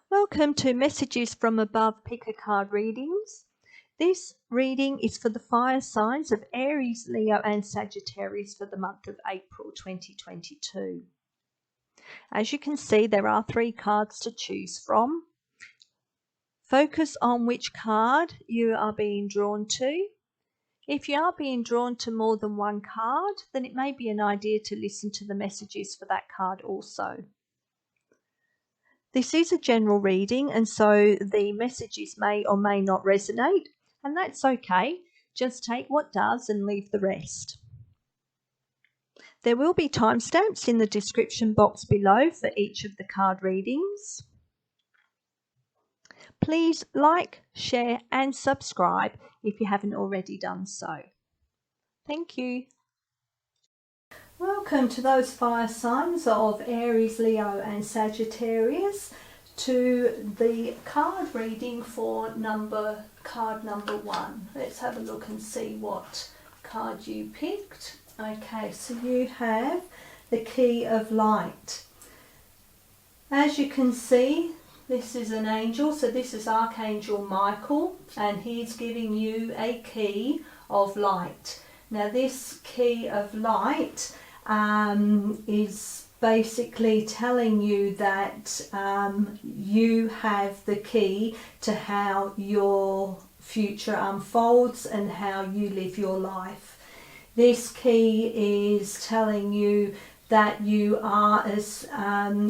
Welcome to Messages from Above Pick a Card readings. This reading is for the fire signs of Aries, Leo and Sagittarius for the month of April 2022. As you can see, there are 3 cards to choose from. Focus on which card you are being drawn to. If you are being drawn to more than one card, then it may be an idea to listen to the messages for that card also. This is a general reading, and so the messages may or may not resonate, and that's okay. Just take what does and leave the rest. There will be timestamps in the description box below for each of the card readings. Please like, share and subscribe if you haven't already done so. Thank you. Welcome to those fire signs of Aries, Leo and Sagittarius to the card reading for card number 1. Let's have a look and see what card you picked. Okay, so you have the Key of Light. As you can see, this is an angel, so this is Archangel Michael, and he's giving you a key of light. Now this key of light is basically telling you that you have the key to how your future unfolds and how you live your life. This key is telling you that you are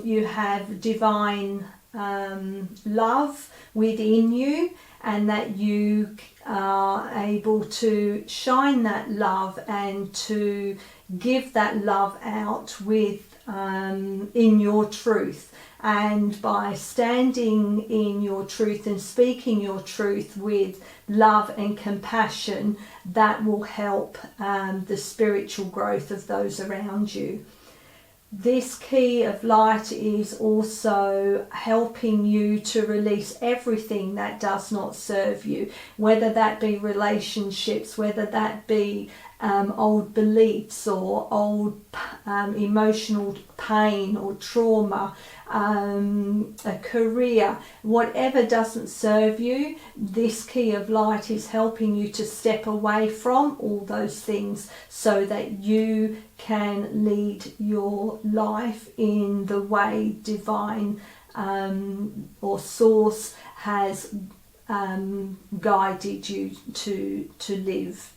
you have divine love within you, and that you are able to shine that love and to give that love out with in your truth. And by standing in your truth and speaking your truth with love and compassion, that will help the spiritual growth of those around you. This key of light is also helping you to release everything that does not serve you, whether that be relationships, whether that be old beliefs or old emotional pain or trauma, a career, whatever doesn't serve you. This key of light is helping you to step away from all those things so that you can lead your life in the way divine or source has guided you to live.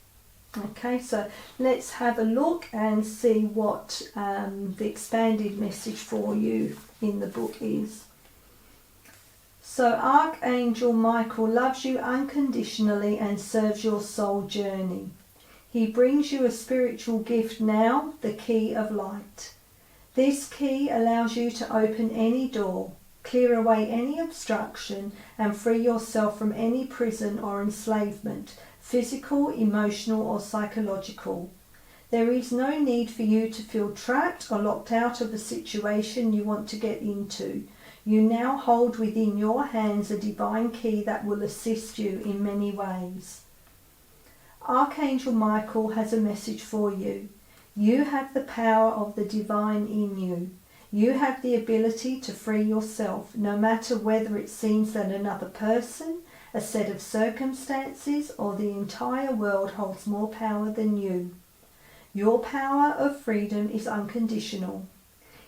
Okay, so let's have a look and see what the expanded message for you in the book is. So Archangel Michael loves you unconditionally and serves your soul journey. He brings you a spiritual gift now, the key of light. This key allows you to open any door, clear away any obstruction and free yourself from any prison or enslavement, physical, emotional or psychological. There is no need for you to feel trapped or locked out of a situation you want to get into. You now hold within your hands a divine key that will assist you in many ways. Archangel Michael has a message for you. You have the power of the divine in you. You have the ability to free yourself, no matter whether it seems that another person, a set of circumstances, or the entire world holds more power than you. Your power of freedom is unconditional.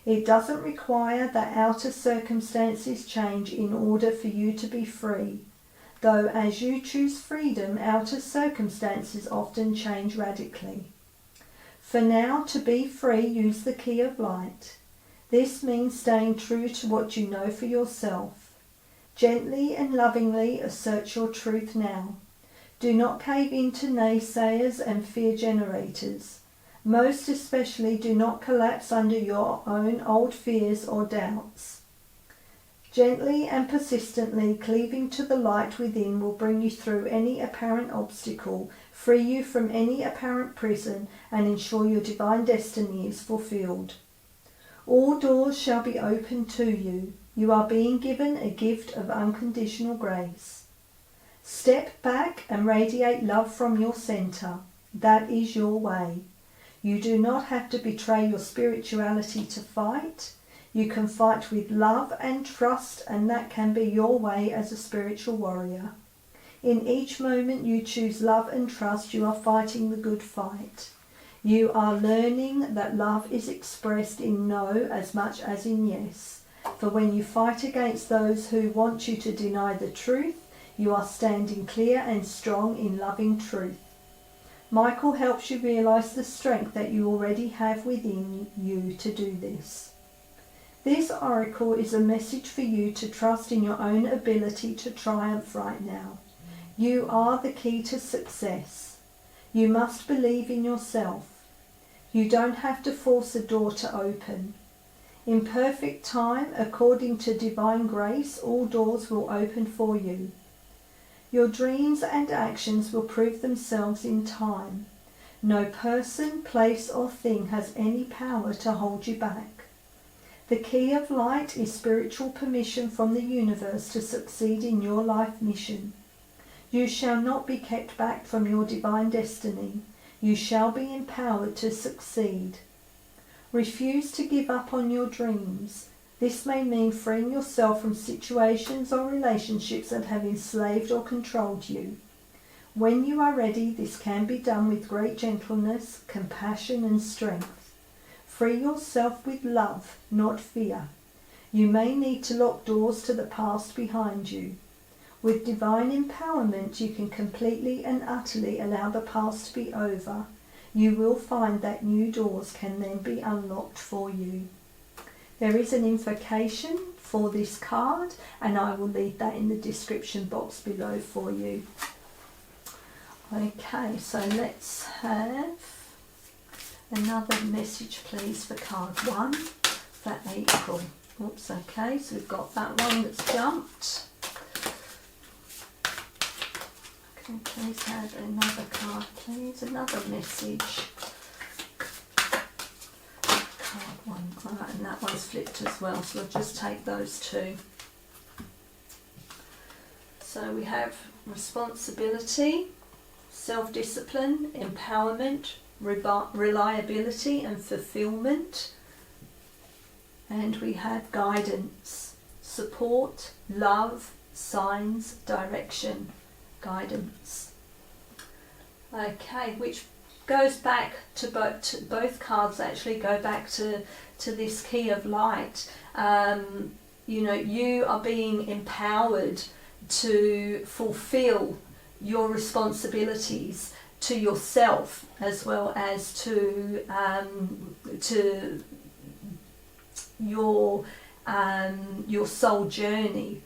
It doesn't require that outer circumstances change in order for you to be free, though as you choose freedom, outer circumstances often change radically. For now, to be free, use the key of light. This means staying true to what you know for yourself. Gently and lovingly assert your truth now. Do not cave in to naysayers and fear generators. Most especially, do not collapse under your own old fears or doubts. Gently and persistently cleaving to the light within will bring you through any apparent obstacle, free you from any apparent prison, and ensure your divine destiny is fulfilled. All doors shall be opened to you. You are being given a gift of unconditional grace. Step back and radiate love from your center. That is your way. You do not have to betray your spirituality to fight. You can fight with love and trust, and that can be your way as a spiritual warrior. In each moment you choose love and trust, you are fighting the good fight. You are learning that love is expressed in no as much as in yes. For when you fight against those who want you to deny the truth, you are standing clear and strong in loving truth. Michael helps you realize the strength that you already have within you to do this. This oracle is a message for you to trust in your own ability to triumph right now. You are the key to success. You must believe in yourself. You don't have to force a door to open. In perfect time, according to divine grace, all doors will open for you. Your dreams and actions will prove themselves in time. No person, place or thing has any power to hold you back. The key of light is spiritual permission from the universe to succeed in your life mission. You shall not be kept back from your divine destiny. You shall be empowered to succeed. Refuse to give up on your dreams. This may mean freeing yourself from situations or relationships that have enslaved or controlled you. When you are ready, this can be done with great gentleness, compassion and strength. Free yourself with love, not fear. You may need to lock doors to the past behind you. With divine empowerment, you can completely and utterly allow the past to be over. You will find that new doors can then be unlocked for you. There is an invocation for this card, and I will leave that in the description box below for you. Okay, so let's have another message, please, for card 1 for April. Oops, okay, so we've got that one that's jumped. Can please have another card, please, another message. Card 1, alright, and that one's flipped as well, so we'll just take those two. So we have responsibility, self-discipline, empowerment, reliability and fulfillment. And we have guidance, support, love, signs, direction, guidance. Okay, which goes back to both cards, actually go back to this key of light. You know, you are being empowered to fulfill your responsibilities to yourself as well as to your soul journey.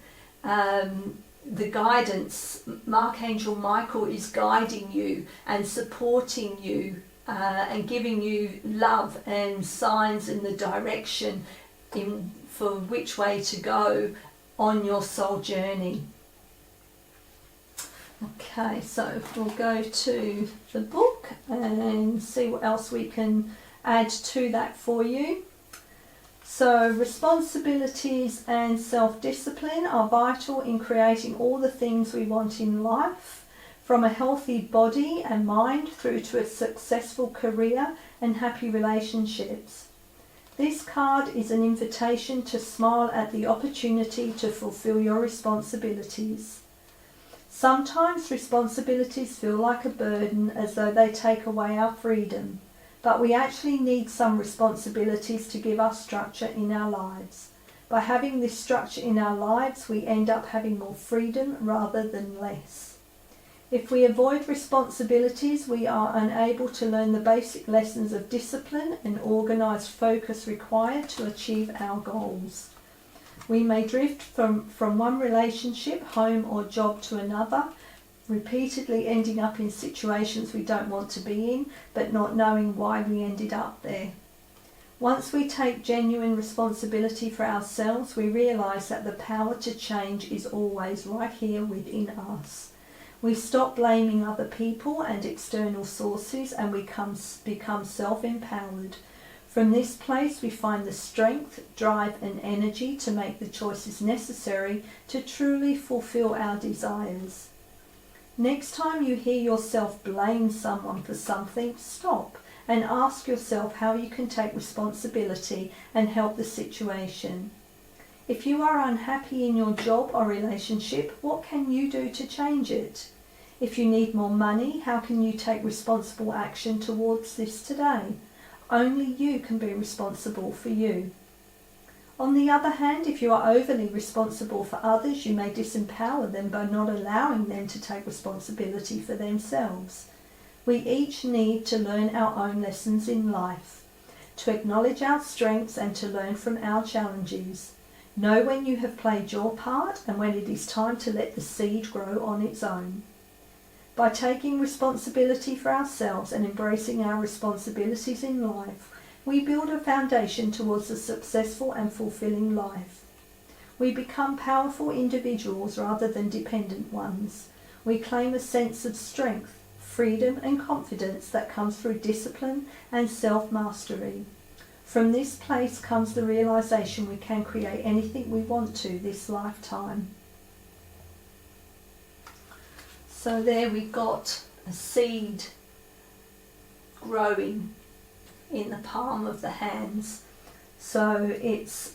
The guidance, Archangel Michael is guiding you and supporting you and giving you love and signs in the direction for which way to go on your soul journey. Okay, so we'll go to the book and see what else we can add to that for you. So responsibilities and self-discipline are vital in creating all the things we want in life, from a healthy body and mind through to a successful career and happy relationships. This card is an invitation to smile at the opportunity to fulfill your responsibilities. Sometimes responsibilities feel like a burden, as though they take away our freedom. But we actually need some responsibilities to give us structure in our lives. By having this structure in our lives, we end up having more freedom rather than less. If we avoid responsibilities, we are unable to learn the basic lessons of discipline and organised focus required to achieve our goals. We may drift from one relationship, home or job to another, repeatedly ending up in situations we don't want to be in, but not knowing why we ended up there. Once we take genuine responsibility for ourselves, we realise that the power to change is always right here within us. We stop blaming other people and external sources, and we become self-empowered. From this place we find the strength, drive and energy to make the choices necessary to truly fulfill our desires. Next time you hear yourself blame someone for something, stop and ask yourself how you can take responsibility and help the situation. If you are unhappy in your job or relationship, what can you do to change it? If you need more money, how can you take responsible action towards this today? Only you can be responsible for you. On the other hand, if you are overly responsible for others, you may disempower them by not allowing them to take responsibility for themselves. We each need to learn our own lessons in life, to acknowledge our strengths and to learn from our challenges. Know when you have played your part and when it is time to let the seed grow on its own. By taking responsibility for ourselves and embracing our responsibilities in life, we build a foundation towards a successful and fulfilling life. We become powerful individuals rather than dependent ones. We claim a sense of strength, freedom and confidence that comes through discipline and self-mastery. From this place comes the realization we can create anything we want to this lifetime. So there we got a seed growing in the palm of the hands. So it's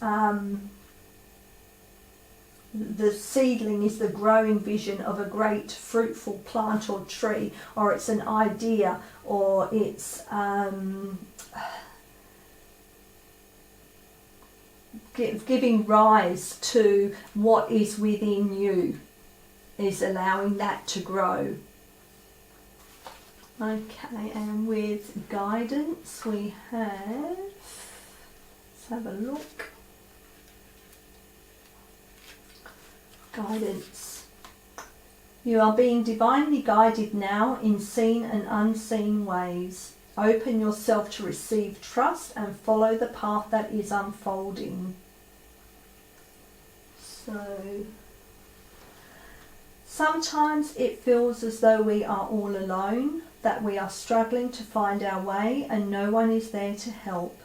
the seedling is the growing vision of a great fruitful plant or tree, or it's an idea, or it's giving rise to what is within you, is allowing that to grow. Okay, and with guidance we have, let's have a look. Guidance. You are being divinely guided now in seen and unseen ways. Open yourself to receive trust and follow the path that is unfolding. So, sometimes it feels as though we are all alone, that we are struggling to find our way and no one is there to help.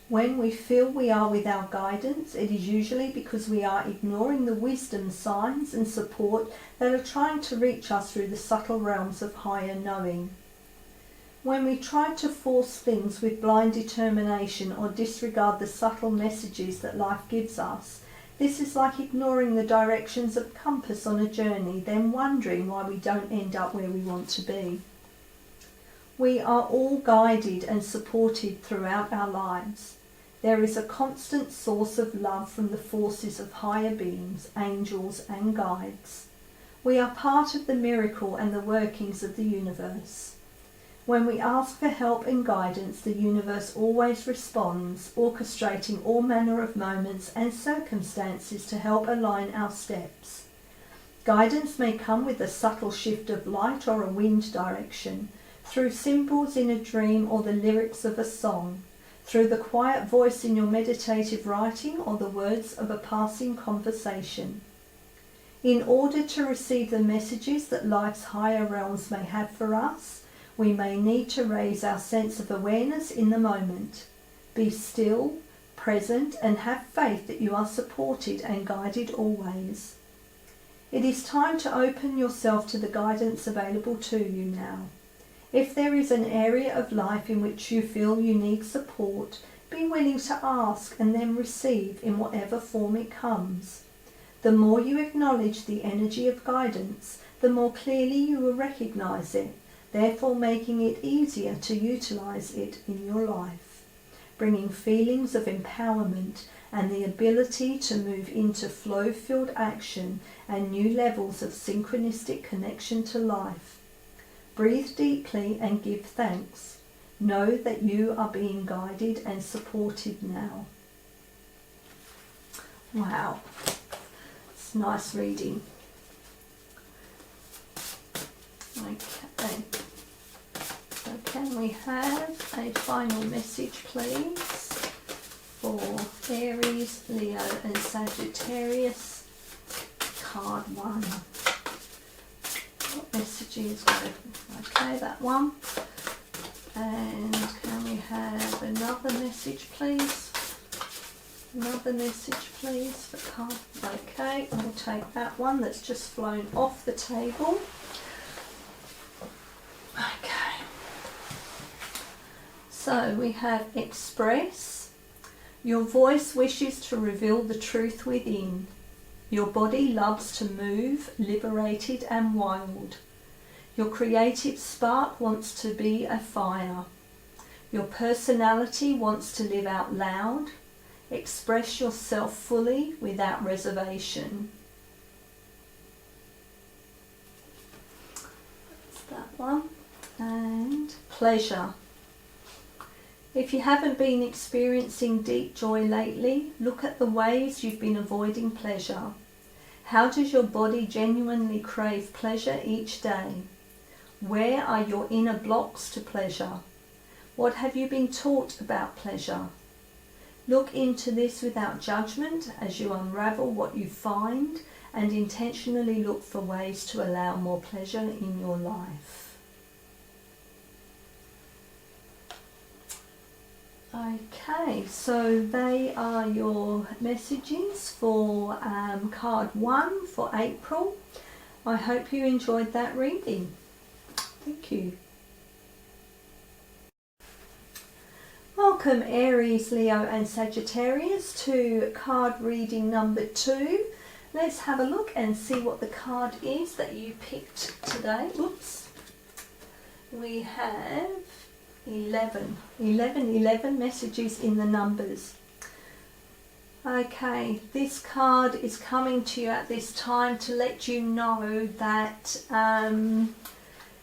When we feel we are without guidance, it is usually because we are ignoring the wisdom signs and support that are trying to reach us through the subtle realms of higher knowing. When we try to force things with blind determination or disregard the subtle messages that life gives us, this is like ignoring the directions of compass on a journey, then wondering why we don't end up where we want to be. We are all guided and supported throughout our lives. There is a constant source of love from the forces of higher beings, angels and guides. We are part of the miracle and the workings of the universe. When we ask for help and guidance, the universe always responds, orchestrating all manner of moments and circumstances to help align our steps. Guidance may come with a subtle shift of light or a wind direction, through symbols in a dream or the lyrics of a song, through the quiet voice in your meditative writing or the words of a passing conversation. In order to receive the messages that life's higher realms may have for us, we may need to raise our sense of awareness in the moment. Be still, present, and have faith that you are supported and guided always. It is time to open yourself to the guidance available to you now. If there is an area of life in which you feel you need support, be willing to ask and then receive in whatever form it comes. The more you acknowledge the energy of guidance, the more clearly you will recognize it, therefore making it easier to utilize it in your life, bringing feelings of empowerment and the ability to move into flow-filled action and new levels of synchronistic connection to life. Breathe deeply and give thanks. Know that you are being guided and supported now. Wow, it's nice reading. Okay, so can we have a final message please for Aries, Leo and Sagittarius, card 1. What messages? Okay, that one. And can we have another message please? Another message please for card. Okay, we'll take that one that's just flown off the table. Okay. So we have express. Your voice wishes to reveal the truth within. Your body loves to move, liberated and wild. Your creative spark wants to be a fire. Your personality wants to live out loud. Express yourself fully without reservation. That's that one. And pleasure. If you haven't been experiencing deep joy lately, look at the ways you've been avoiding pleasure. How does your body genuinely crave pleasure each day? Where are your inner blocks to pleasure? What have you been taught about pleasure? Look into this without judgment as you unravel what you find and intentionally look for ways to allow more pleasure in your life. Okay, so they are your messages for card 1 for April. I hope you enjoyed that reading. Thank you. Welcome Aries, Leo and Sagittarius to card reading number 2. Let's have a look and see what the card is that you picked today. Oops. We have 11 messages in the numbers. Okay, this card is coming to you at this time to let you know that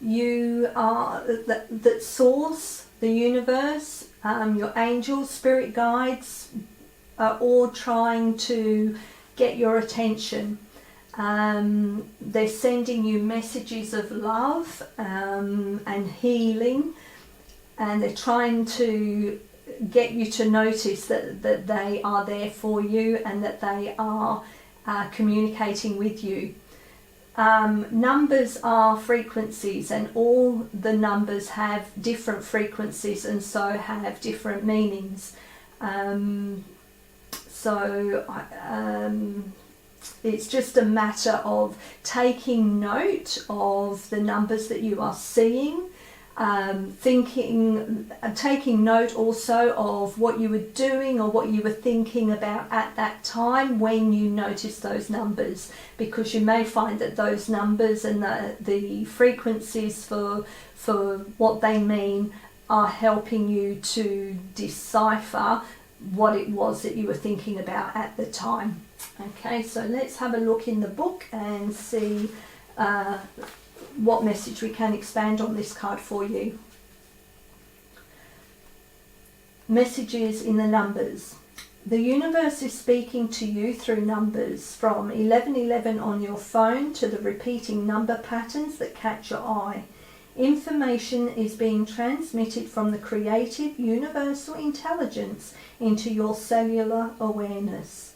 you are that source, the universe, your angels, spirit guides are all trying to get your attention. They're sending you messages of love and healing, and they're trying to get you to notice that they are there for you and that they are communicating with you. Numbers are frequencies, and all the numbers have different frequencies and so have different meanings. It's just a matter of taking note of the numbers that you are seeing, taking note also of what you were doing or what you were thinking about at that time when you notice those numbers, because you may find that those numbers and the frequencies for what they mean are helping you to decipher what it was that you were thinking about at the time. Okay, so let's have a look in the book and see what message we can expand on this card for you. Messages in the numbers. The universe is speaking to you through numbers, from 1111 on your phone to the repeating number patterns that catch your eye. Information is being transmitted from the creative universal intelligence into your cellular awareness.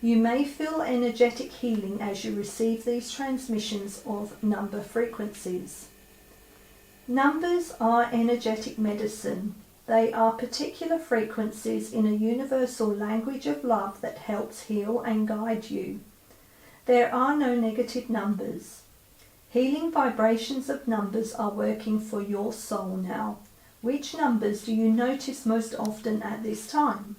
You may feel energetic healing as you receive these transmissions of number frequencies. Numbers are energetic medicine. They are particular frequencies in a universal language of love that helps heal and guide you. There are no negative numbers. Healing vibrations of numbers are working for your soul now. Which numbers do you notice most often at this time?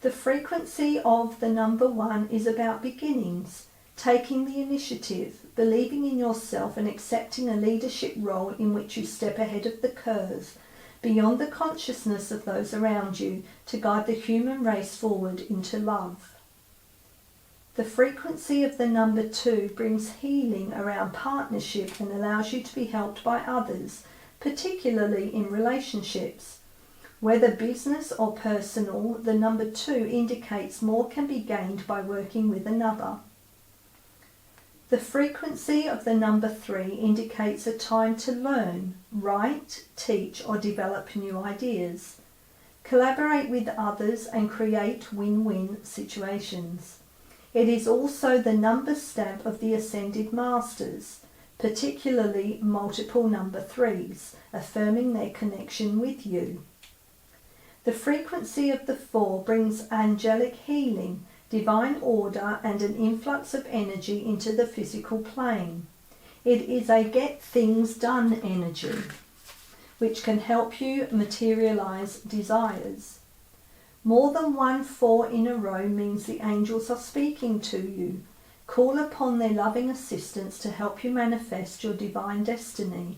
The frequency of the number 1 is about beginnings, taking the initiative, believing in yourself and accepting a leadership role in which you step ahead of the curve, beyond the consciousness of those around you, to guide the human race forward into love. The frequency of the number 2 brings healing around partnership and allows you to be helped by others, particularly in relationships. Whether business or personal, the number 2 indicates more can be gained by working with another. The frequency of the number 3 indicates a time to learn, write, teach or develop new ideas. Collaborate with others and create win-win situations. It is also the number stamp of the Ascended Masters, particularly multiple number 3s, affirming their connection with you. The frequency of the 4 brings angelic healing, divine order and an influx of energy into the physical plane. It is a get things done energy. which can help you materialize desires. More than 1 4 in a row means the angels are speaking to you. Call upon their loving assistance to help you manifest your divine destiny.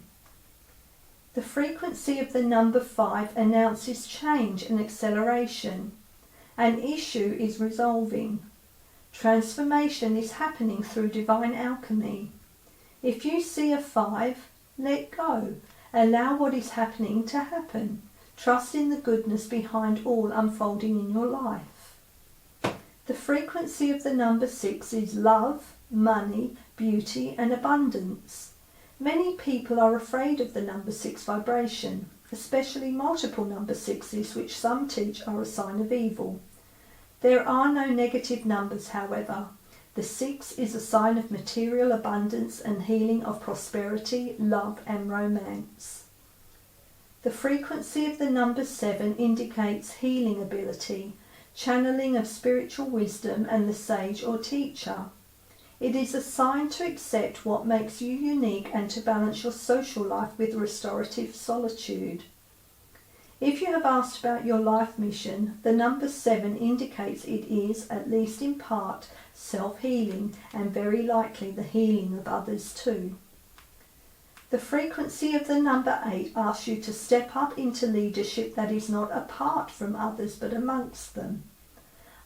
The frequency of the number 5 announces change and acceleration. An issue is resolving. Transformation is happening through divine alchemy. If you see a 5, let go. Allow what is happening to happen. Trust in the goodness behind all unfolding in your life. The frequency of the number 6 is love, money, beauty and abundance. Many people are afraid of the number 6 vibration, especially multiple number 6s, which some teach are a sign of evil. There are no negative numbers, however. The 6 is a sign of material abundance and healing of prosperity, love and romance. The frequency of the number 7 indicates healing ability, channeling of spiritual wisdom and the sage or teacher. It is a sign to accept what makes you unique and to balance your social life with restorative solitude. If you have asked about your life mission, the number 7 indicates it is, at least in part, self-healing and very likely the healing of others too. The frequency of the number 8 asks you to step up into leadership that is not apart from others but amongst them.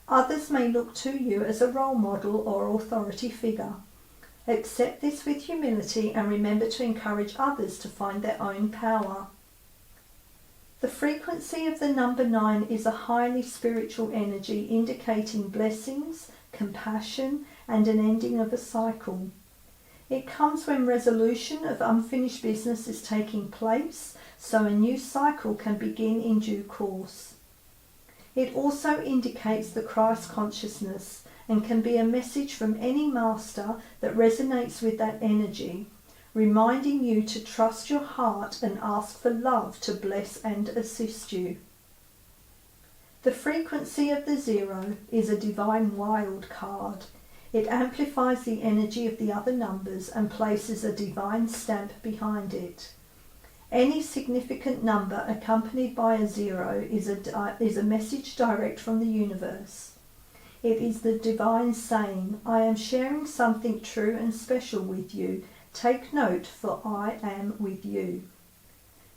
Others may look to you as a role model or authority figure. Accept this with humility and remember to encourage others to find their own power. The frequency of the number 9 is a highly spiritual energy indicating blessings, compassion and an ending of a cycle. It comes when resolution of unfinished business is taking place, so a new cycle can begin in due course. It also indicates the Christ consciousness and can be a message from any master that resonates with that energy, reminding you to trust your heart and ask for love to bless and assist you. The frequency of the 0 is a divine wild card. It amplifies the energy of the other numbers and places a divine stamp behind it. Any significant number accompanied by a 0 is a message direct from the universe. It is the divine saying, I am sharing something true and special with you. Take note, for I am with you.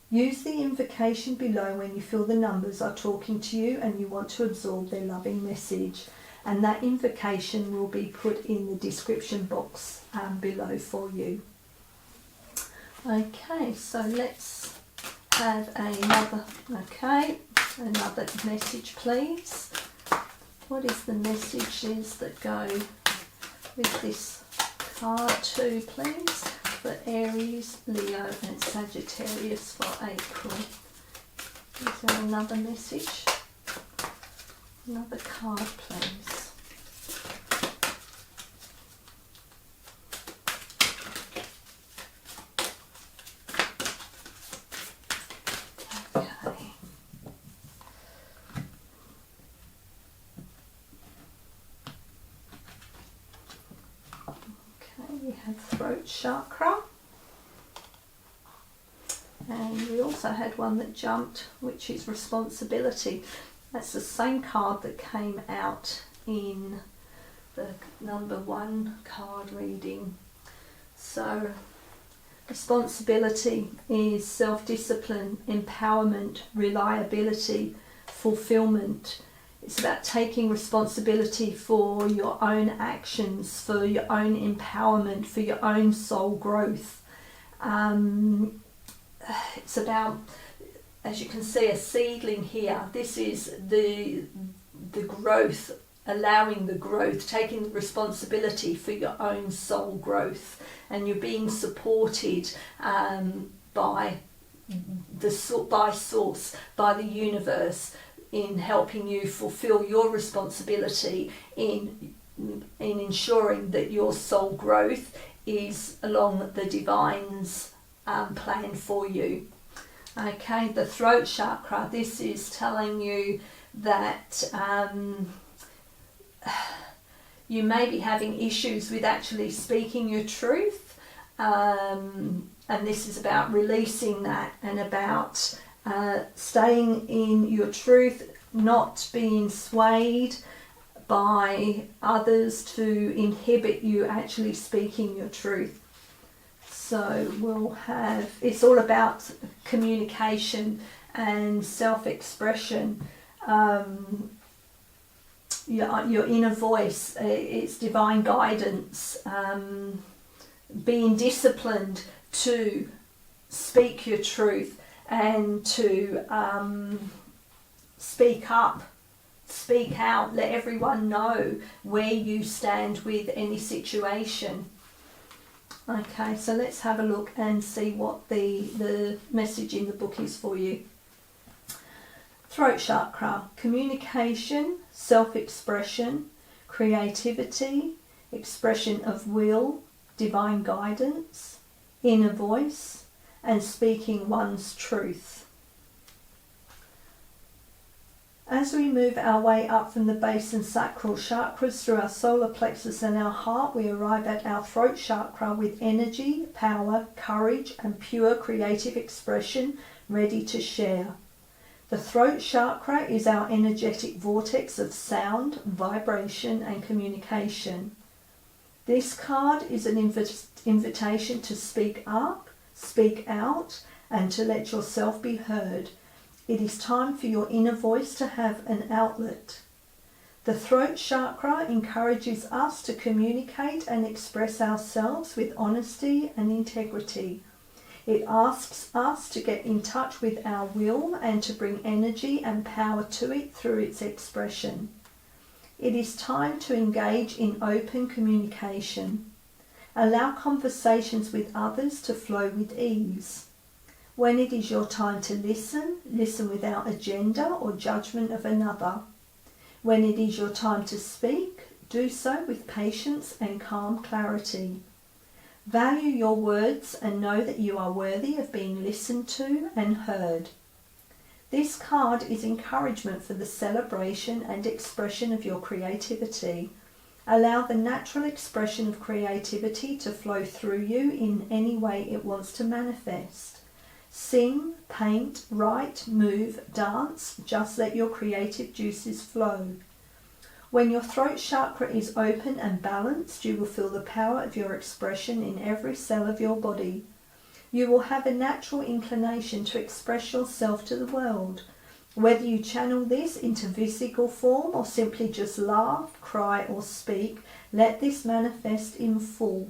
Use the invocation below when you feel the numbers are talking to you and you want to absorb their loving message. And that invocation will be put in the description box below for you. Okay, so let's have another message, please. What is the messages that go with this card too, please, for Aries, Leo and Sagittarius for April? Is there another message? Another card, please. We have throat chakra, and we also had one that jumped, which is responsibility. That's the same card that came out in the number 1 card reading. So responsibility is self-discipline, empowerment, reliability, fulfillment. It's about taking responsibility for your own actions, for your own empowerment, for your own soul growth. It's about, as you can see, a seedling here. This is the growth, allowing the growth, taking the responsibility for your own soul growth, and you're being supported by source, by the universe, in helping you fulfill your responsibility in ensuring that your soul growth is along the divine's plan for you. Okay, the throat chakra, this is telling you that you may be having issues with actually speaking your truth. and this is about releasing that and about staying in your truth, not being swayed by others to inhibit you actually speaking your truth. So we'll have, it's all about communication and self-expression. Your inner voice, it's divine guidance, being disciplined to speak your truth and to speak up, speak out, let everyone know where you stand with any situation. Okay, so let's have a look and see what the message in the book is for you. Throat chakra, communication, self-expression, creativity, expression of will, divine guidance, inner voice, and speaking one's truth. As we move our way up from the base and sacral chakras through our solar plexus and our heart, we arrive at our throat chakra with energy, power, courage, and pure creative expression ready to share. The throat chakra is our energetic vortex of sound, vibration, and communication. This card is an invitation to speak up, speak out, and to let yourself be heard. It is time for your inner voice to have an outlet. The throat chakra encourages us to communicate and express ourselves with honesty and integrity. It asks us to get in touch with our will and to bring energy and power to it through its expression. It is time to engage in open communication. Allow conversations with others to flow with ease. When it is your time to listen, listen without agenda or judgment of another. When it is your time to speak, do so with patience and calm clarity. Value your words and know that you are worthy of being listened to and heard. This card is encouragement for the celebration and expression of your creativity. Allow the natural expression of creativity to flow through you in any way it wants to manifest. Sing, paint, write, move, dance, just let your creative juices flow. When your throat chakra is open and balanced, you will feel the power of your expression in every cell of your body. You will have a natural inclination to express yourself to the world. Whether you channel this into physical form or simply just laugh, cry or speak, let this manifest in full.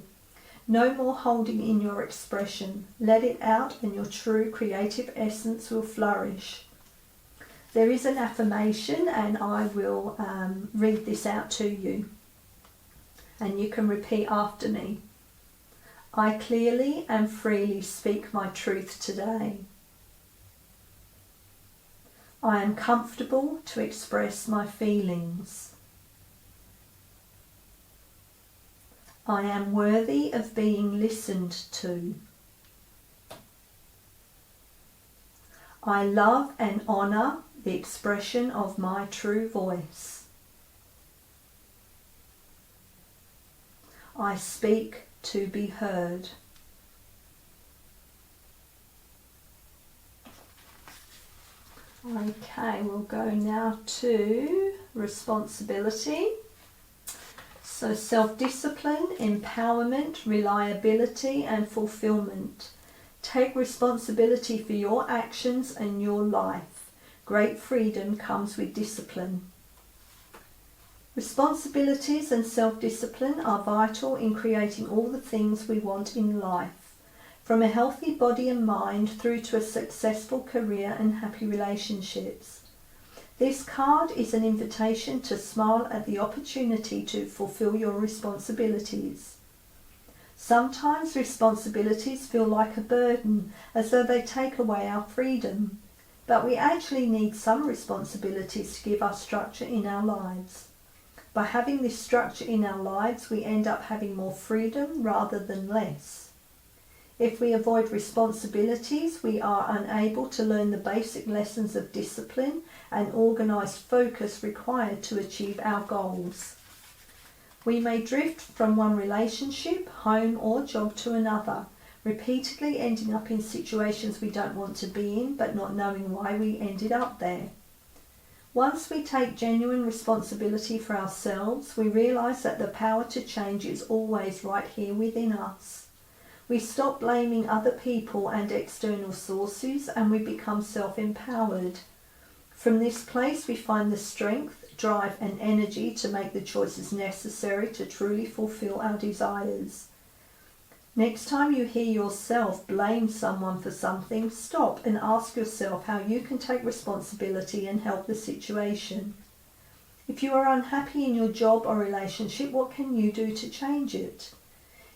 No more holding in your expression. Let it out and your true creative essence will flourish. There is an affirmation and I will read this out to you. And you can repeat after me. I clearly and freely speak my truth today. I am comfortable to express my feelings. I am worthy of being listened to. I love and honour the expression of my true voice. I speak to be heard. Okay, we'll go now to responsibility. So self-discipline, empowerment, reliability and fulfillment. Take responsibility for your actions and your life. Great freedom comes with discipline. Responsibilities and self-discipline are vital in creating all the things we want in life, from a healthy body and mind through to a successful career and happy relationships. This card is an invitation to smile at the opportunity to fulfill your responsibilities. Sometimes responsibilities feel like a burden, as though they take away our freedom. But we actually need some responsibilities to give us structure in our lives. By having this structure in our lives, we end up having more freedom rather than less. If we avoid responsibilities, we are unable to learn the basic lessons of discipline and organised focus required to achieve our goals. We may drift from one relationship, home or job to another, repeatedly ending up in situations we don't want to be in, but not knowing why we ended up there. Once we take genuine responsibility for ourselves, we realise that the power to change is always right here within us. We stop blaming other people and external sources, and we become self-empowered. From this place we find the strength, drive and energy to make the choices necessary to truly fulfill our desires. Next time you hear yourself blame someone for something, stop and ask yourself how you can take responsibility and help the situation. If you are unhappy in your job or relationship, what can you do to change it?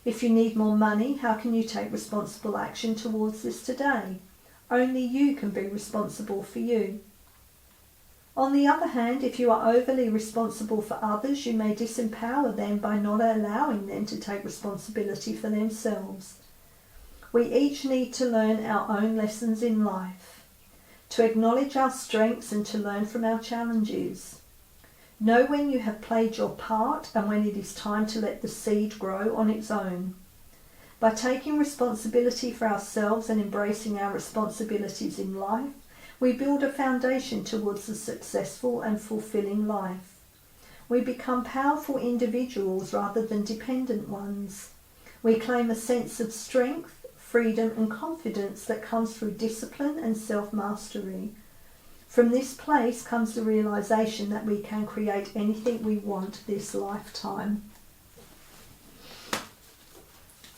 If you need more money, how can you take responsible action towards this today? Only you can be responsible for you. On the other hand, if you are overly responsible for others, you may disempower them by not allowing them to take responsibility for themselves. We each need to learn our own lessons in life, to acknowledge our strengths and to learn from our challenges. Know when you have played your part and when it is time to let the seed grow on its own. By taking responsibility for ourselves and embracing our responsibilities in life, we build a foundation towards a successful and fulfilling life. We become powerful individuals rather than dependent ones. We claim a sense of strength, freedom and confidence that comes through discipline and self-mastery. From this place comes the realisation that we can create anything we want this lifetime.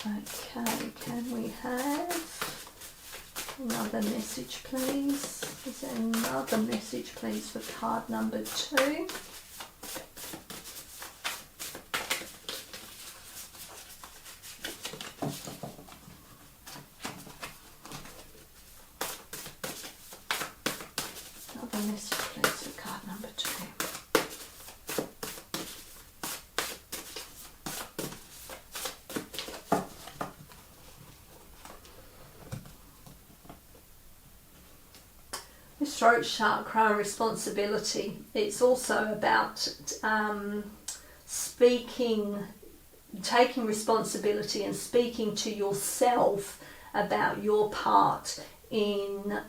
Okay, can we have another message, please? Is there another message, please, for card number 2? Another message, please, for card number 2. Throat chakra and responsibility. It's also about taking responsibility and speaking to yourself about your part in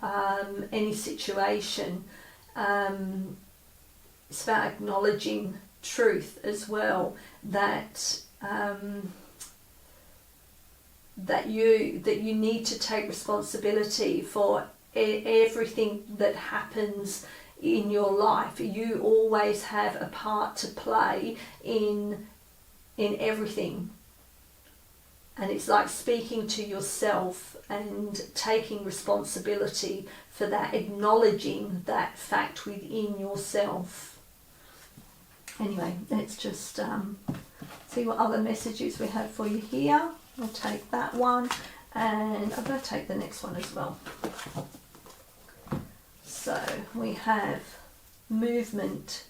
any situation. It's about acknowledging truth as well, that you need to take responsibility for everything that happens in your life. You always have a part to play in everything, and it's like speaking to yourself and taking responsibility for that, acknowledging that fact within yourself. Anyway, let's just see what other messages we have for you here. I'll take that one, and I'm going to take the next one as well. So we have movement.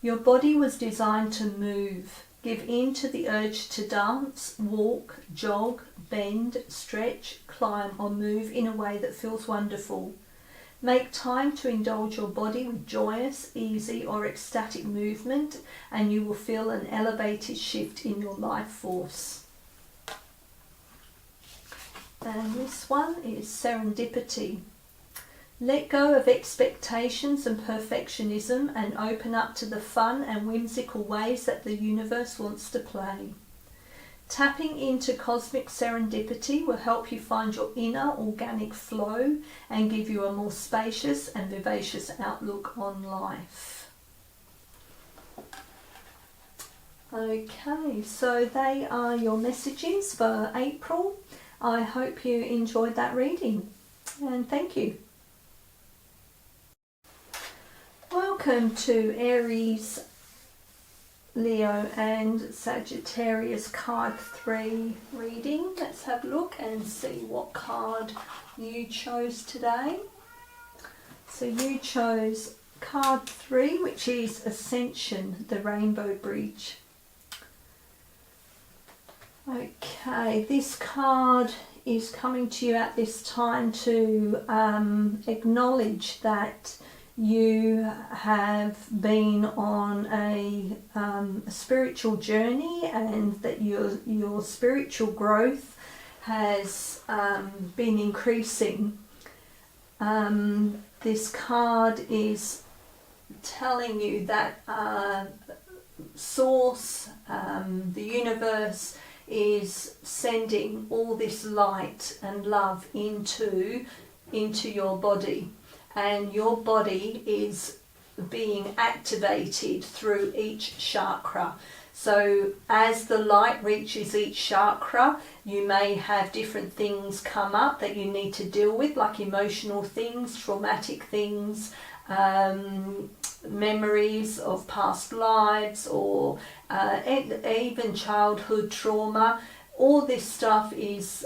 Your body was designed to move. Give in to the urge to dance, walk, jog, bend, stretch, climb or move in a way that feels wonderful. Make time to indulge your body with joyous, easy or ecstatic movement, and you will feel an elevated shift in your life force. And this one is serendipity. Let go of expectations and perfectionism and open up to the fun and whimsical ways that the universe wants to play. Tapping into cosmic serendipity will help you find your inner organic flow and give you a more spacious and vivacious outlook on life. Okay, so they are your messages for April. I hope you enjoyed that reading, and thank you. Welcome to Aries, Leo and Sagittarius card 3 reading. Let's have a look and see what card you chose today. So you chose card 3, which is Ascension, the Rainbow Bridge. Okay, this card is coming to you at this time to acknowledge that you have been on a spiritual journey, and that your spiritual growth has been increasing. This card is telling you that Source, the universe, is sending all this light and love into your body, and your body is being activated through each chakra. So as the light reaches each chakra, you may have different things come up that you need to deal with, like emotional things, traumatic things, memories of past lives, or even childhood trauma. All this stuff is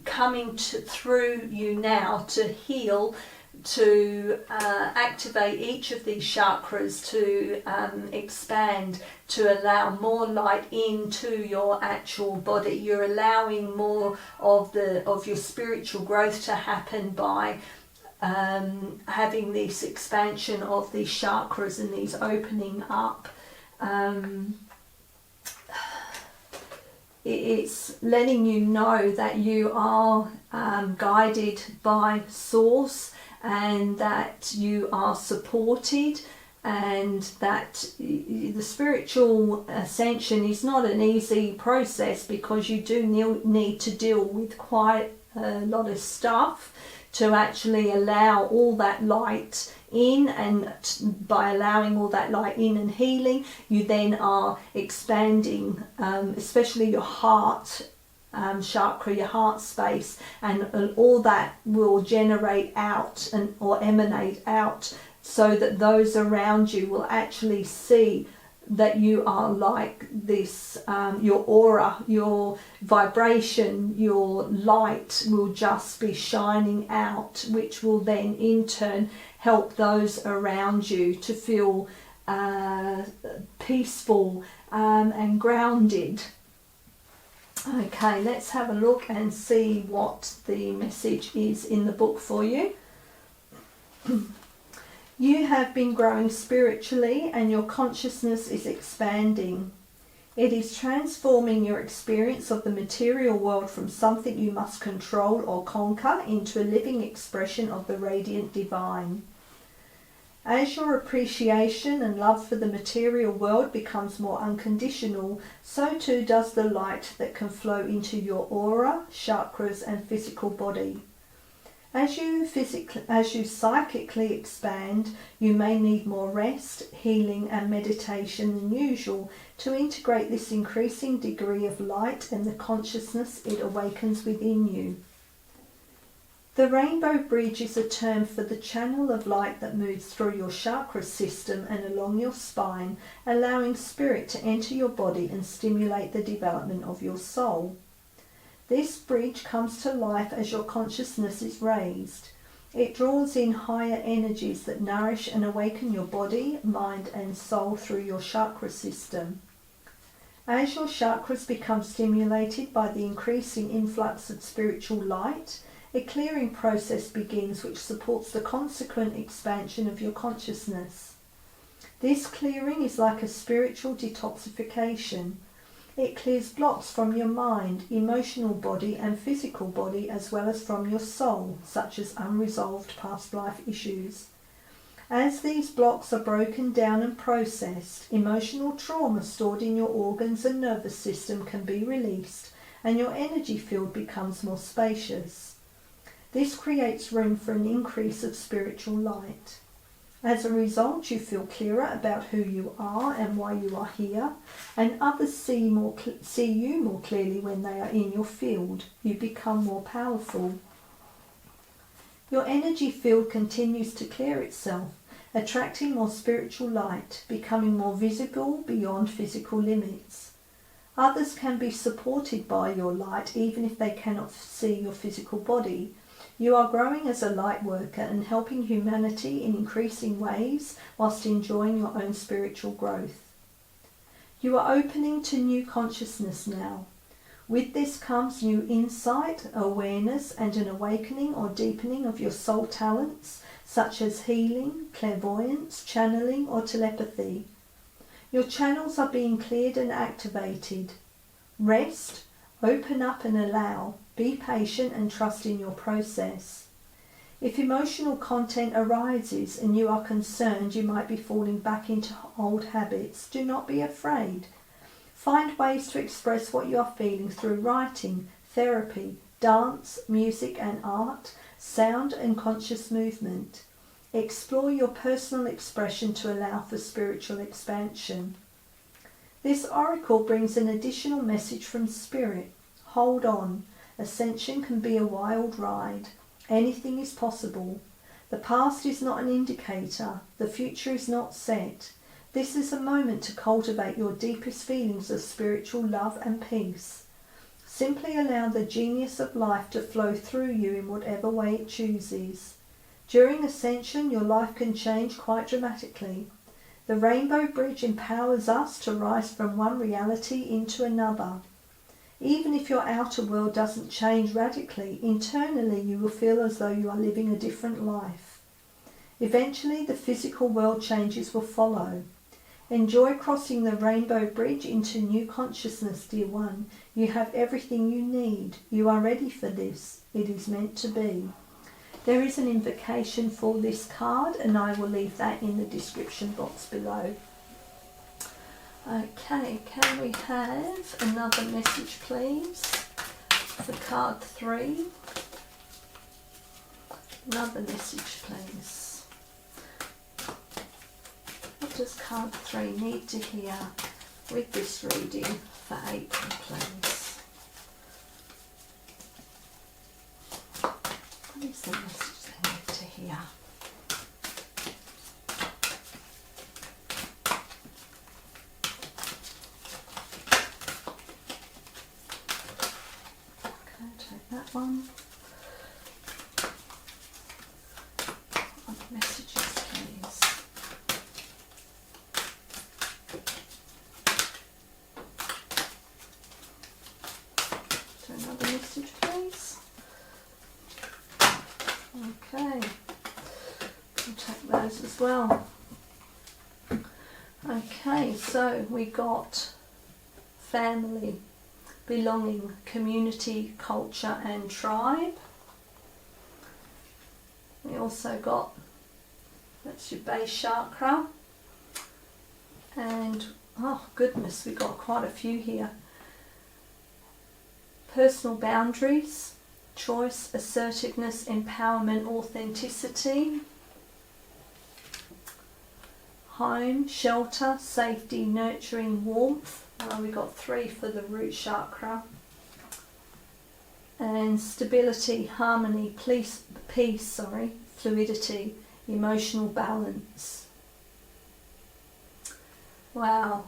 coming through you now to heal, to activate each of these chakras, to expand, to allow more light into your actual body. You're allowing more of your spiritual growth to happen by having this expansion of these chakras and these opening up. It's letting you know that you are guided by Source, and that you are supported, and that the spiritual ascension is not an easy process, because you do need to deal with quite a lot of stuff to actually allow all that light in, and by allowing all that light in and healing, you then are expanding, especially your heart chakra, your heart space, and all that will generate out or emanate out, so that those around you will actually see that you are like this. Your aura, your vibration, your light will just be shining out, which will then in turn help those around you to feel peaceful and grounded. Okay, let's have a look and see what the message is in the book for you. You have been growing spiritually, and your consciousness is expanding. It is transforming your experience of the material world from something you must control or conquer into a living expression of the radiant divine. As your appreciation and love for the material world becomes more unconditional, so too does the light that can flow into your aura, chakras, and physical body. As you psychically expand, you may need more rest, healing, and meditation than usual to integrate this increasing degree of light and the consciousness it awakens within you. The rainbow bridge is a term for the channel of light that moves through your chakra system and along your spine, allowing spirit to enter your body and stimulate the development of your soul. This bridge comes to life as your consciousness is raised. It draws in higher energies that nourish and awaken your body, mind, and soul through your chakra system. As your chakras become stimulated by the increasing influx of spiritual light, a clearing process begins which supports the consequent expansion of your consciousness. This clearing is like a spiritual detoxification. It clears blocks from your mind, emotional body, and physical body, as well as from your soul, such as unresolved past life issues. As these blocks are broken down and processed, emotional trauma stored in your organs and nervous system can be released, and your energy field becomes more spacious. This creates room for an increase of spiritual light. As a result, you feel clearer about who you are and why you are here, and others see you more clearly when they are in your field. You become more powerful. Your energy field continues to clear itself, attracting more spiritual light, becoming more visible beyond physical limits. Others can be supported by your light even if they cannot see your physical body. You are growing as a light worker and helping humanity in increasing ways whilst enjoying your own spiritual growth. You are opening to new consciousness now. With this comes new insight, awareness, and an awakening or deepening of your soul talents, such as healing, clairvoyance, channeling, or telepathy. Your channels are being cleared and activated. Rest, open up and allow. Be patient and trust in your process. If emotional content arises and you are concerned you might be falling back into old habits, do not be afraid. Find ways to express what you are feeling through writing, therapy, dance, music and art, sound and conscious movement. Explore your personal expression to allow for spiritual expansion. This oracle brings an additional message from Spirit. Hold on. Ascension can be a wild ride. Anything is possible. The past is not an indicator. The future is not set. This is a moment to cultivate your deepest feelings of spiritual love and peace. Simply allow the genius of life to flow through you in whatever way it chooses. During Ascension, your life can change quite dramatically. The Rainbow Bridge empowers us to rise from one reality into another. Even if your outer world doesn't change radically, internally you will feel as though you are living a different life. Eventually, the physical world changes will follow. Enjoy crossing the Rainbow Bridge into new consciousness, dear one. You have everything you need. You are ready for this. It is meant to be. There is an invocation for this card, and I will leave that in the description box below. Okay, can we have another message, please, for card 3? Another message, please. What does card 3 need to hear with this reading for April, please? What is the message they need to hear? That one. Other messages, please. So another message, please. Okay. We'll take those as well. Okay, so we got family, belonging, community, culture and tribe. We also got, that's your base chakra, and oh goodness, we got quite a few here. Personal boundaries, choice, assertiveness, empowerment, authenticity. Home, shelter, safety, nurturing, warmth. We got 3 for the root chakra. And stability, harmony, peace, fluidity, emotional balance. Wow.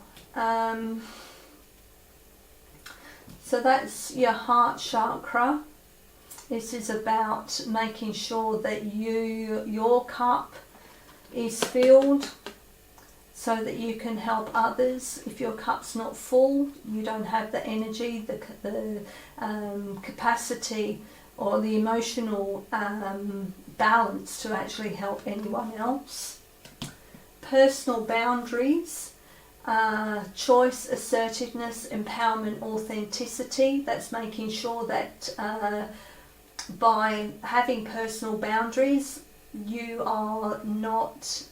So that's your heart chakra. This is about making sure that your cup is filled, so that you can help others. If your cup's not full, you don't have the energy, the capacity or the emotional balance to actually help anyone else. Personal boundaries, choice, assertiveness, empowerment, authenticity. That's making sure that by having personal boundaries, you are not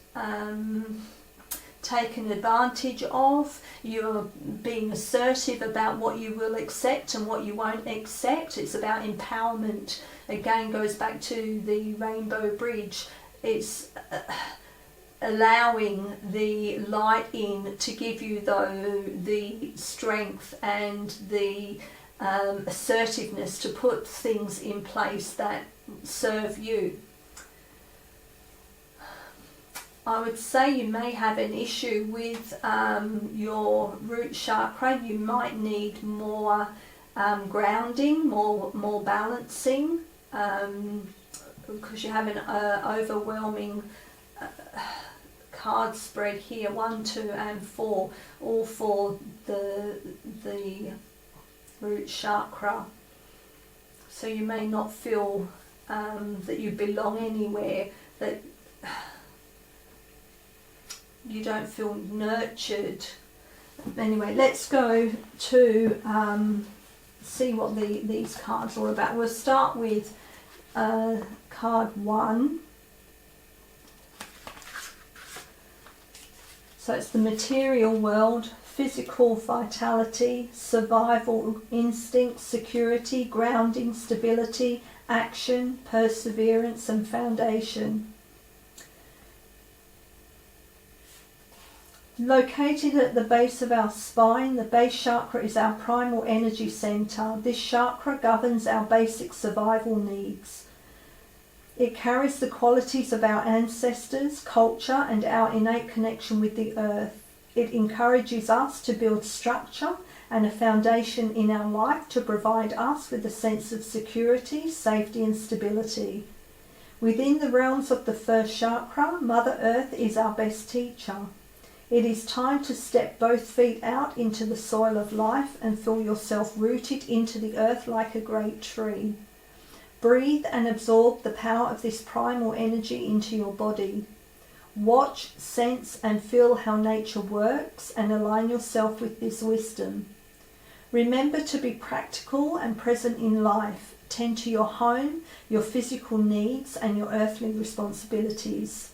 taken advantage of. You're being assertive about what you will accept and what you won't accept. It's about empowerment. Again, goes back to the Rainbow Bridge. It's allowing the light in to give you the strength and the assertiveness to put things in place that serve you. I would say you may have an issue with your root chakra. You might need more grounding, more balancing, because you have an overwhelming card spread here, 1, 2 and 4, all for the root chakra. So you may not feel that you belong anywhere, that you don't feel nurtured. Anyway, let's go to see what these cards are about. We'll start with card 1. So it's the material world, physical vitality, survival instinct, security, grounding, stability, action, perseverance and foundation. Located at the base of our spine, the base chakra is our primal energy center. This chakra governs our basic survival needs. It carries the qualities of our ancestors, culture, and our innate connection with the earth. It encourages us to build structure and a foundation in our life to provide us with a sense of security, safety, and stability. Within the realms of the first chakra, Mother Earth is our best teacher. It is time to step both feet out into the soil of life and feel yourself rooted into the earth like a great tree. Breathe and absorb the power of this primal energy into your body. Watch, sense and feel how nature works and align yourself with this wisdom. Remember to be practical and present in life. Tend to your home, your physical needs and your earthly responsibilities.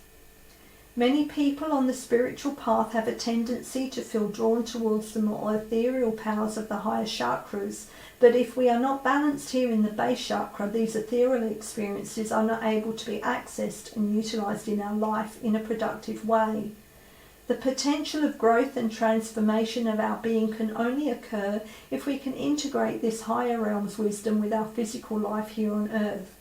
Many people on the spiritual path have a tendency to feel drawn towards the more ethereal powers of the higher chakras, but if we are not balanced here in the base chakra, these ethereal experiences are not able to be accessed and utilised in our life in a productive way. The potential of growth and transformation of our being can only occur if we can integrate this higher realm's wisdom with our physical life here on earth.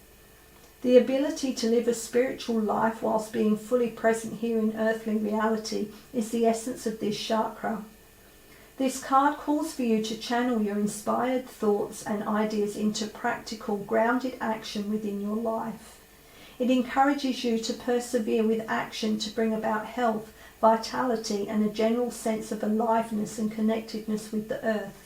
The ability to live a spiritual life whilst being fully present here in earthly reality is the essence of this chakra. This card calls for you to channel your inspired thoughts and ideas into practical, grounded action within your life. It encourages you to persevere with action to bring about health, vitality, and a general sense of aliveness and connectedness with the earth.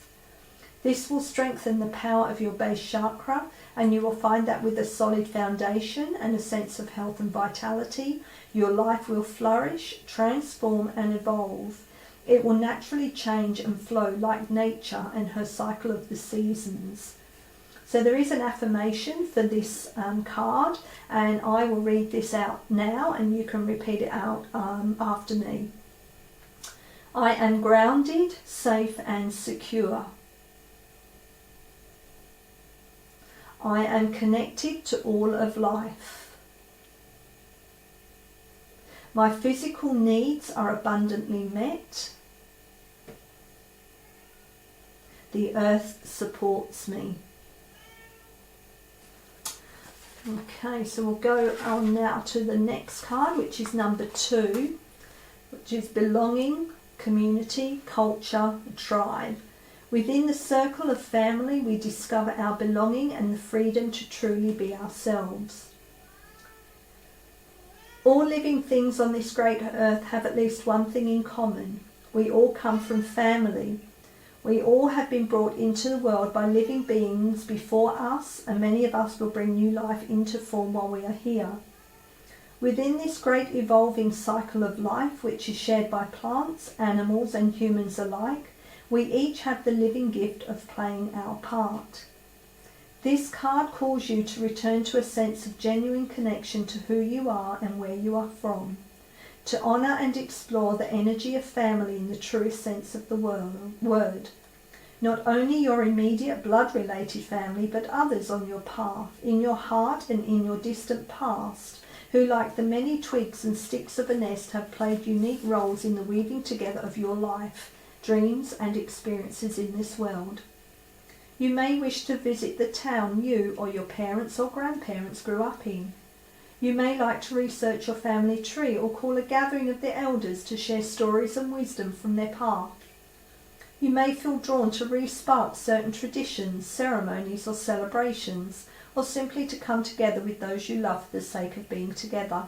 This will strengthen the power of your base chakra, and you will find that with a solid foundation and a sense of health and vitality, your life will flourish, transform and evolve. It will naturally change and flow like nature and her cycle of the seasons. So there is an affirmation for this card, and I will read this out now and you can repeat it out after me. I am grounded, safe and secure. I am connected to all of life. My physical needs are abundantly met. The earth supports me. Okay, so we'll go on now to the next card, which is number 2, which is belonging, community, culture, tribe. Within the circle of family, we discover our belonging and the freedom to truly be ourselves. All living things on this great earth have at least one thing in common. We all come from family. We all have been brought into the world by living beings before us, and many of us will bring new life into form while we are here. Within this great evolving cycle of life, which is shared by plants, animals and humans alike, we each have the living gift of playing our part. This card calls you to return to a sense of genuine connection to who you are and where you are from, to honour and explore the energy of family in the truest sense of the word. Not only your immediate blood-related family, but others on your path, in your heart and in your distant past, who, like the many twigs and sticks of a nest, have played unique roles in the weaving together of your life, dreams and experiences in this world. You may wish to visit the town you or your parents or grandparents grew up in. You may like to research your family tree or call a gathering of the elders to share stories and wisdom from their path. You may feel drawn to re-spark certain traditions, ceremonies or celebrations, or simply to come together with those you love for the sake of being together.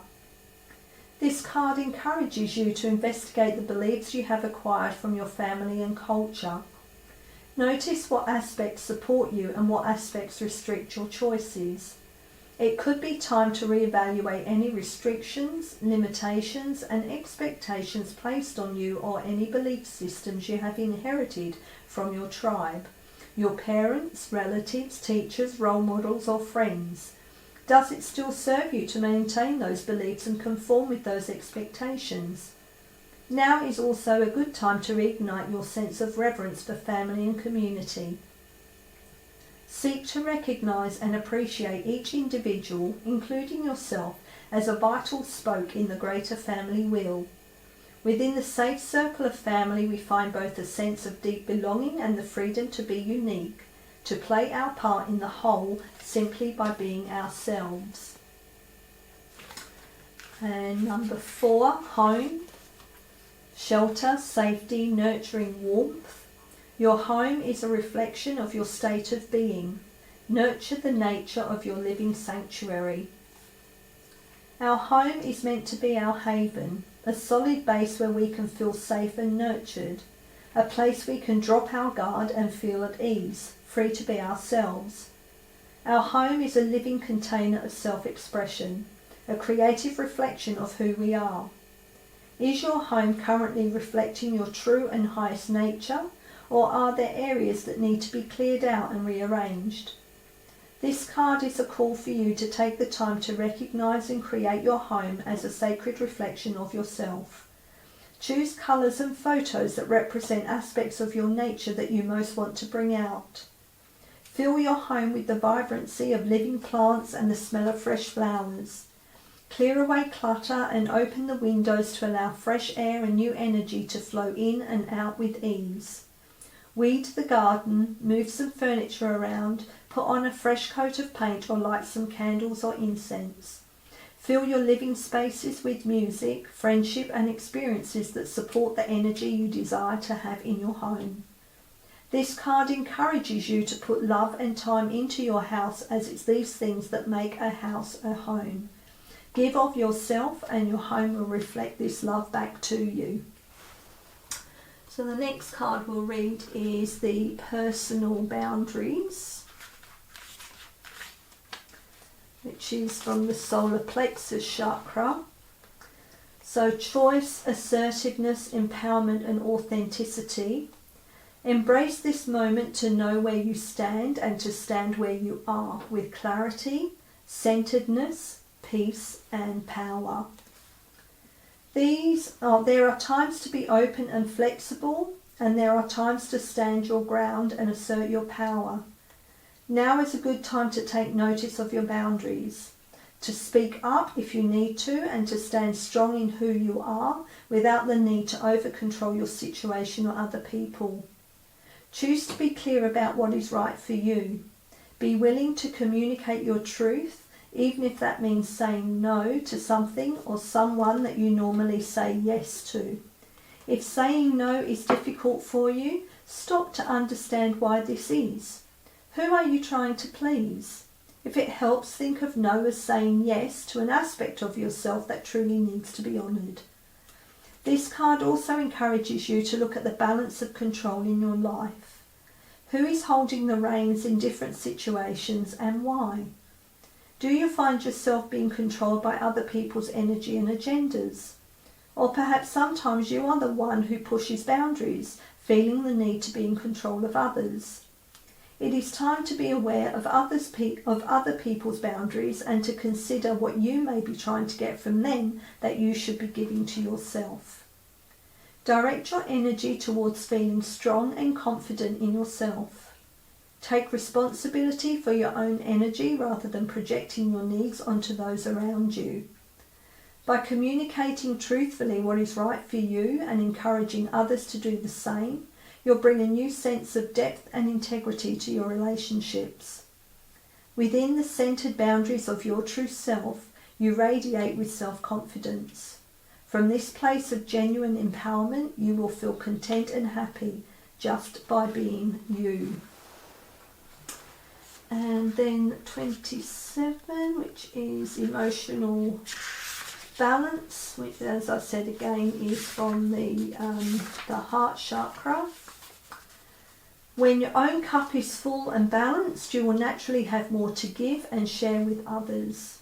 This card encourages you to investigate the beliefs you have acquired from your family and culture. Notice what aspects support you and what aspects restrict your choices. It could be time to reevaluate any restrictions, limitations, and expectations placed on you, or any belief systems you have inherited from your tribe, your parents, relatives, teachers, role models, or friends. Does it still serve you to maintain those beliefs and conform with those expectations? Now is also a good time to reignite your sense of reverence for family and community. Seek to recognize and appreciate each individual, including yourself, as a vital spoke in the greater family wheel. Within the safe circle of family, we find both a sense of deep belonging and the freedom to be unique, to play our part in the whole simply by being ourselves. And number 4, home. Shelter, safety, nurturing warmth. Your home is a reflection of your state of being. Nurture the nature of your living sanctuary. Our home is meant to be our haven, a solid base where we can feel safe and nurtured, a place we can drop our guard and feel at ease, free to be ourselves. Our home is a living container of self-expression, a creative reflection of who we are. Is your home currently reflecting your true and highest nature, or are there areas that need to be cleared out and rearranged? This card is a call for you to take the time to recognize and create your home as a sacred reflection of yourself. Choose colours and photos that represent aspects of your nature that you most want to bring out. Fill your home with the vibrancy of living plants and the smell of fresh flowers. Clear away clutter and open the windows to allow fresh air and new energy to flow in and out with ease. Weed the garden, move some furniture around, put on a fresh coat of paint or light some candles or incense. Fill your living spaces with music, friendship and experiences that support the energy you desire to have in your home. This card encourages you to put love and time into your house, as it's these things that make a house a home. Give of yourself and your home will reflect this love back to you. So the next card we'll read is the personal boundaries, which is from the solar plexus chakra. So choice, assertiveness, empowerment and authenticity. Embrace this moment to know where you stand and to stand where you are with clarity, centeredness, peace and power. There are times to be open and flexible, and there are times to stand your ground and assert your power. Now is a good time to take notice of your boundaries, to speak up if you need to, and to stand strong in who you are without the need to over-control your situation or other people. Choose to be clear about what is right for you. Be willing to communicate your truth, even if that means saying no to something or someone that you normally say yes to. If saying no is difficult for you, stop to understand why this is. Who are you trying to please? If it helps, think of no as saying yes to an aspect of yourself that truly needs to be honoured. This card also encourages you to look at the balance of control in your life. Who is holding the reins in different situations and why? Do you find yourself being controlled by other people's energy and agendas? Or perhaps sometimes you are the one who pushes boundaries, feeling the need to be in control of others. It is time to be aware of other people's boundaries and to consider what you may be trying to get from them that you should be giving to yourself. Direct your energy towards feeling strong and confident in yourself. Take responsibility for your own energy rather than projecting your needs onto those around you. By communicating truthfully what is right for you and encouraging others to do the same, you'll bring a new sense of depth and integrity to your relationships. Within the centered boundaries of your true self, you radiate with self-confidence. From this place of genuine empowerment, you will feel content and happy just by being you. And then 27, which is emotional balance, which, as I said again, is from the heart chakra. When your own cup is full and balanced, you will naturally have more to give and share with others.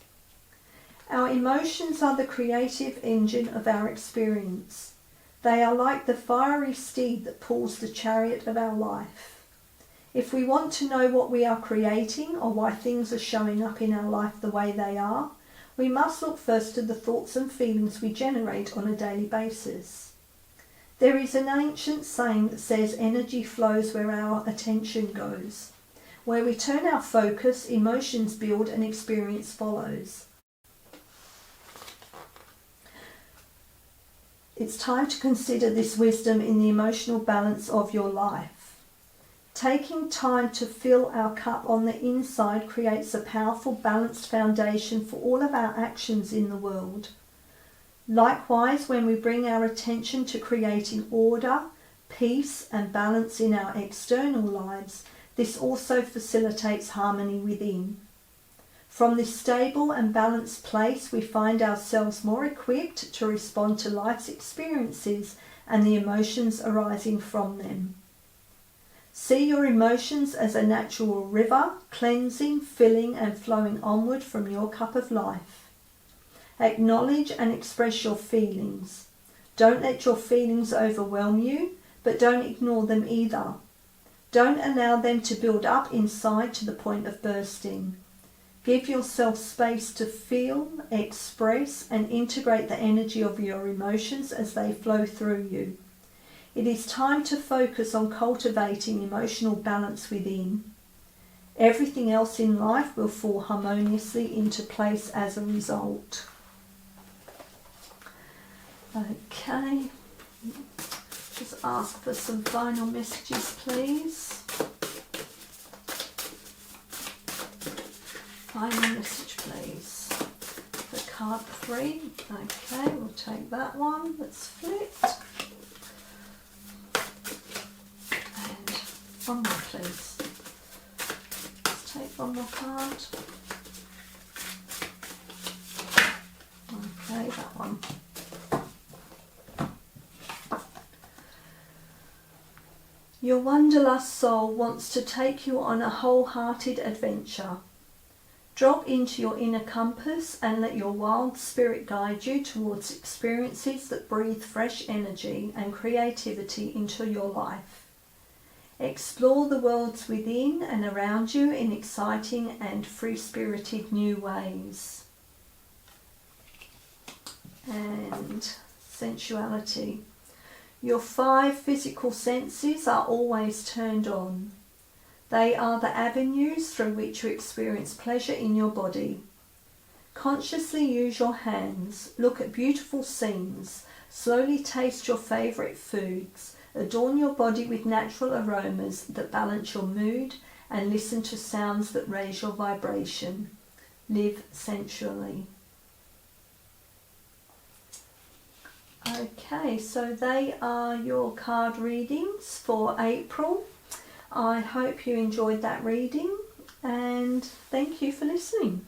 Our emotions are the creative engine of our experience. They are like the fiery steed that pulls the chariot of our life. If we want to know what we are creating or why things are showing up in our life the way they are, we must look first to the thoughts and feelings we generate on a daily basis. There is an ancient saying that says energy flows where our attention goes. Where we turn our focus, emotions build and experience follows. It's time to consider this wisdom in the emotional balance of your life. Taking time to fill our cup on the inside creates a powerful, balanced foundation for all of our actions in the world. Likewise, when we bring our attention to creating order, peace and balance in our external lives, this also facilitates harmony within. From this stable and balanced place, we find ourselves more equipped to respond to life's experiences and the emotions arising from them. See your emotions as a natural river, cleansing, filling and flowing onward from your cup of life. Acknowledge and express your feelings. Don't let your feelings overwhelm you, but don't ignore them either. Don't allow them to build up inside to the point of bursting. Give yourself space to feel, express, and integrate the energy of your emotions as they flow through you. It is time to focus on cultivating emotional balance within. Everything else in life will fall harmoniously into place as a result. Okay, just ask for some final messages, please. Final message, please. For card 3. Okay, we'll take that one. Let's flip. And one more, please. Let's take one more card. Okay, that one. Your wanderlust soul wants to take you on a wholehearted adventure. Drop into your inner compass and let your wild spirit guide you towards experiences that breathe fresh energy and creativity into your life. Explore the worlds within and around you in exciting and free-spirited new ways. And sensuality. Your 5 physical senses are always turned on. They are the avenues through which you experience pleasure in your body. Consciously use your hands, look at beautiful scenes, slowly taste your favourite foods, adorn your body with natural aromas that balance your mood, and listen to sounds that raise your vibration. Live sensually. Okay, so they are your card readings for April. I hope you enjoyed that reading and thank you for listening.